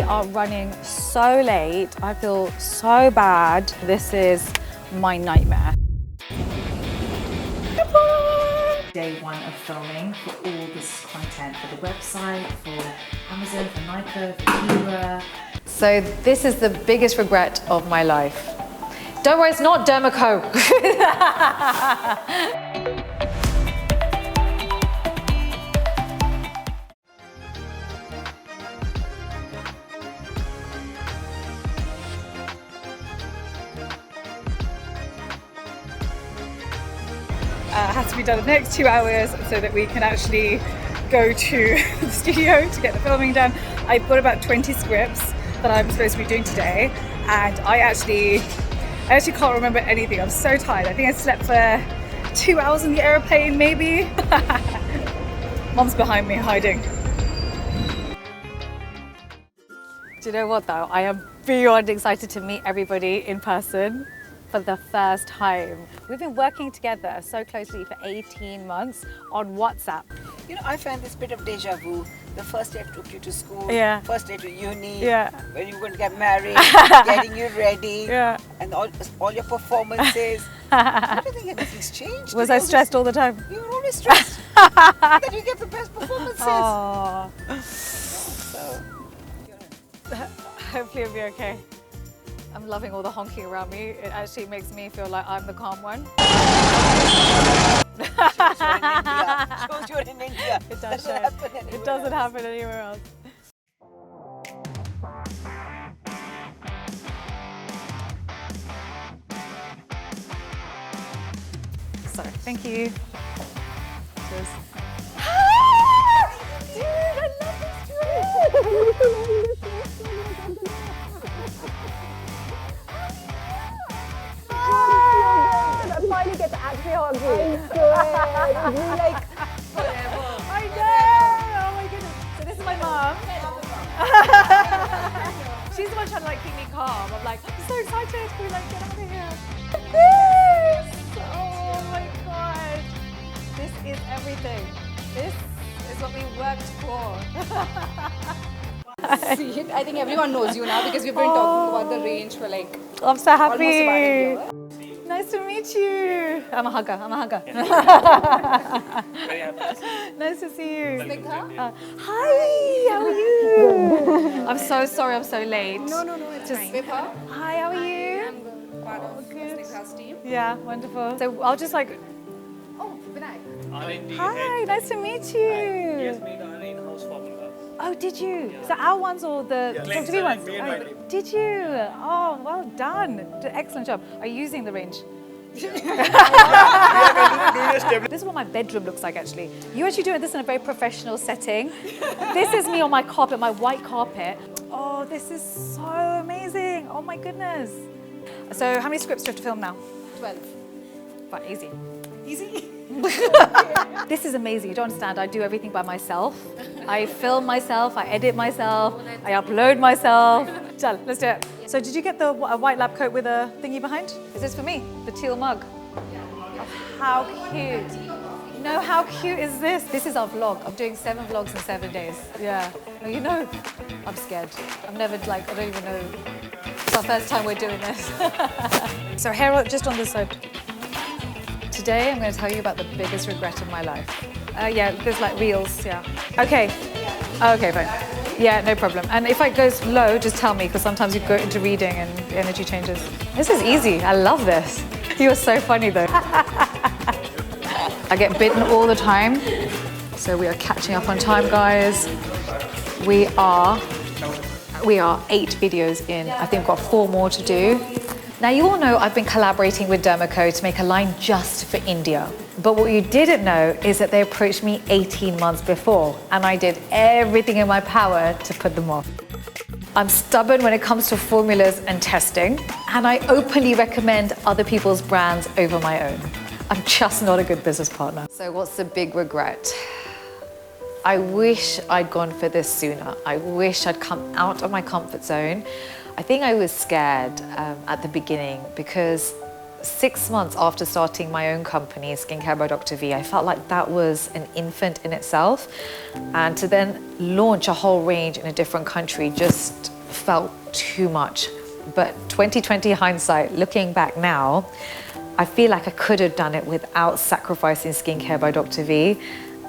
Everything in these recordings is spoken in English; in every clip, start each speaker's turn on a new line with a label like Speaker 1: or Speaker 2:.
Speaker 1: are running so late. I feel so bad. This is my nightmare. Day one of filming for all this content for the website, for Amazon, for nykaa, for Kira. So this is the biggest regret of my life. Don't worry, it's not DermaCo. Has to be done in the next 2 hours so that we can actually go to the studio to get the filming done. I've got about 20 scripts that I'm supposed to be doing today, and I actually can't remember anything. I'm so tired. I think I slept for 2 hours in the airplane, maybe. Mom's behind me hiding. Do you know what though? I am beyond excited to meet everybody in person for the first time. We've been working together so closely for 18 months on WhatsApp.
Speaker 2: You know, I find this bit of deja vu. The first day I took you to school,
Speaker 1: Yeah.
Speaker 2: first day to uni,
Speaker 1: Yeah.
Speaker 2: when you were going to get married, getting you ready,
Speaker 1: Yeah.
Speaker 2: and all your performances. I don't think anything's changed.
Speaker 1: Was I stressed all the time?
Speaker 2: You were always stressed that you get the best performances.
Speaker 1: Oh.
Speaker 2: So,
Speaker 1: Hopefully it'll be okay. I'm loving all the honking around me. It actually makes me feel like I'm the calm one.
Speaker 2: shows you're in India.
Speaker 1: It does
Speaker 2: Doesn't
Speaker 1: show.
Speaker 2: happen anywhere
Speaker 1: It doesn't
Speaker 2: else.
Speaker 1: happen anywhere else. So, thank you. Cheers. Dude, I love this I finally get to actually hug you. I'm good. It's been like forever. I know. Oh my goodness. So this is my mom. She's the one trying to like keep me calm. I'm like, I'm so excited. We're like, get out of here. This. Oh my god. This is everything. This is what we worked for.
Speaker 3: I think everyone knows you now because we've been talking about the range for like
Speaker 1: I'm so happy.
Speaker 3: almost about a year.
Speaker 1: Nice to meet you. I'm a hugger.
Speaker 4: Very happy.
Speaker 1: Nice to see you.
Speaker 3: Snigdha?
Speaker 1: Hi, how are you? I'm so sorry I'm so late.
Speaker 3: No, it's fine. Vibha?
Speaker 1: Hi, how are you?
Speaker 3: I'm good. Part of Snigdha's team.
Speaker 1: Yeah, wonderful. So I'll just like,
Speaker 3: Oh, Vinayak.
Speaker 1: hi, nice to meet you.
Speaker 4: Yes, made an in-house formula.
Speaker 1: Oh, did you? Is that our ones or the Dr. B ones?
Speaker 4: me and my team.
Speaker 1: Did you? Oh, well done. Did an excellent job. Are you using the range? This is what my bedroom looks like actually. You actually doing this in a very professional setting. This is me on my carpet, my white carpet. Oh, this is so amazing. Oh my goodness. So how many scripts do you have to film now?
Speaker 3: 12.
Speaker 1: But easy. Easy? This is amazing. You don't understand. I do everything by myself. I film myself, I edit myself, I upload myself. Chal, let's do it. So did you get the white lab coat with a thingy behind? Is this for me? The teal mug? Oh, how cute. No, how cute is this? This is our vlog. I'm doing 7 vlogs in 7 days. Yeah. No, you know, I'm scared. I'm never like, I don't even know. It's our first time we're doing this. So hair just on this side. Today I'm going to tell you about the biggest regret of my life. Yeah, there's like reels, yeah. Okay. Okay, fine. Yeah, no problem. And if it goes low, just tell me, because sometimes you go into reading and the energy changes. This is easy. I love this. You are so funny though. I get bitten all the time. So we are catching up on time, guys. We are 8 videos in. I think we've got 4 more to do. Now, you all know I've been collaborating with DermaCo to make a line just for India. But what you didn't know is that they approached me 18 months before, and I did everything in my power to put them off. I'm stubborn when it comes to formulas and testing, and I openly recommend other people's brands over my own. I'm just not a good business partner. So what's the big regret? I wish I'd gone for this sooner. I wish I'd come out of my comfort zone. I think I was scared at the beginning because 6 months after starting my own company, Skincare by Dr. V, I felt like that was an infant in itself. And to then launch a whole range in a different country just felt too much. But 2020 hindsight, looking back now, I feel like I could have done it without sacrificing skincare by Dr. V.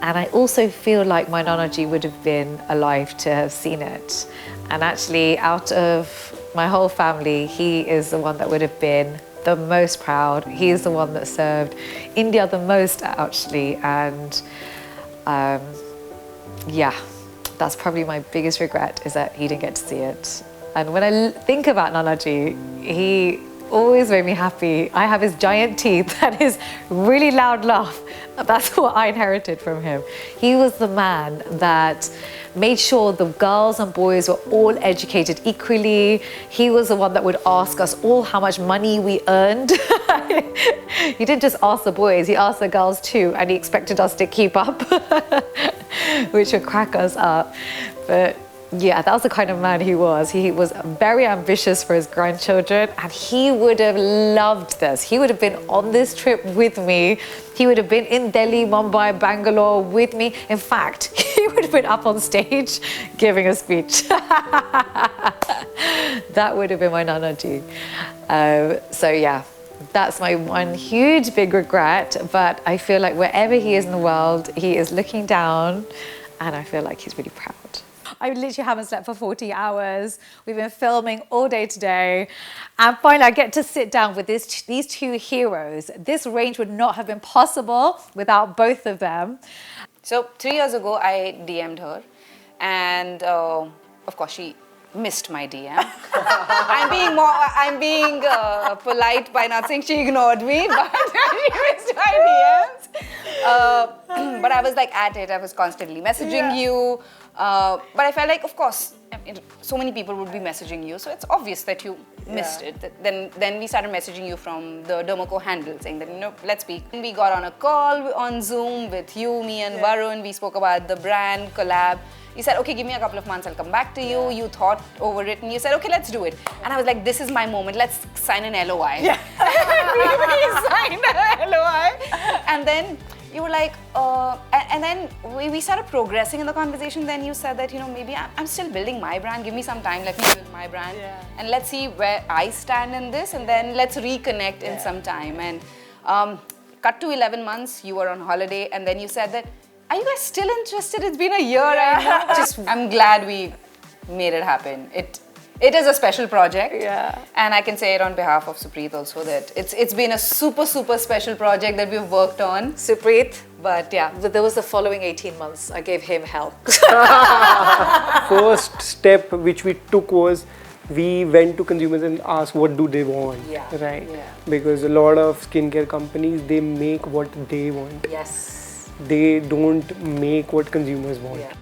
Speaker 1: And I also feel like my Nanaji would have been alive to have seen it. And actually, out of my whole family, he is the one that would have been the most proud. He is the one that served India the most, actually. And yeah, that's probably my biggest regret, is that he didn't get to see it. And when I think about Nanaji, he always made me happy. I have his giant teeth and his really loud laugh. That's what I inherited from him. He was the man that made sure the girls and boys were all educated equally. He was the one that would ask us all how much money we earned. He didn't just ask the boys, he asked the girls too, and he expected us to keep up, which would crack us up. But yeah, that was the kind of man he was. He was very ambitious for his grandchildren, and he would have loved this. He would have been on this trip with me. He would have been in Delhi, Mumbai, Bangalore with me. In fact, he would have been up on stage giving a speech. That would have been my Nanaji. So yeah, that's my one huge big regret. But I feel like wherever he is in the world, he is looking down, and I feel like he's really proud. I literally haven't slept for 40 hours. We've been filming all day today. And finally, I get to sit down with these two heroes. This range would not have been possible without both of them.
Speaker 3: So 3 years ago, I DM'd her, and of course, she missed my DM. I'm being polite by not saying she ignored me, but she missed my DMs. But I was like at it. I was constantly messaging you. But I felt like, of course, so many people would be messaging you, so it's obvious that you missed it. Then we started messaging you from the DermaCo handle, saying that, let's speak. We got on a call on Zoom with you, me and Varun. We spoke about the brand collab. You said, okay, give me a couple of months, I'll come back to you. You thought over it and you said, okay, let's do it. And I was like, this is my moment, let's sign an LOI. Yeah. We signed an LOI. And then you were like, and then we started progressing in the conversation. Then you said that, maybe I'm still building my brand. Give me some time, let me build my brand. Yeah. And let's see where I stand in this, and then let's reconnect in some time. And cut to 11 months, you were on holiday, and then you said that, are you guys still interested? It's been a year, I know. I'm glad we made it happen. It is a special project, and I can say it on behalf of Supreet also that it's been a super, super special project that we've worked on.
Speaker 1: Supreet, but yeah, there was the following 18 months. I gave him hell.
Speaker 5: First step which we took was we went to consumers and asked what do they want, right? Yeah. Because a lot of skincare companies, they make what they want.
Speaker 1: Yes.
Speaker 5: They don't make what consumers want.
Speaker 1: Yeah.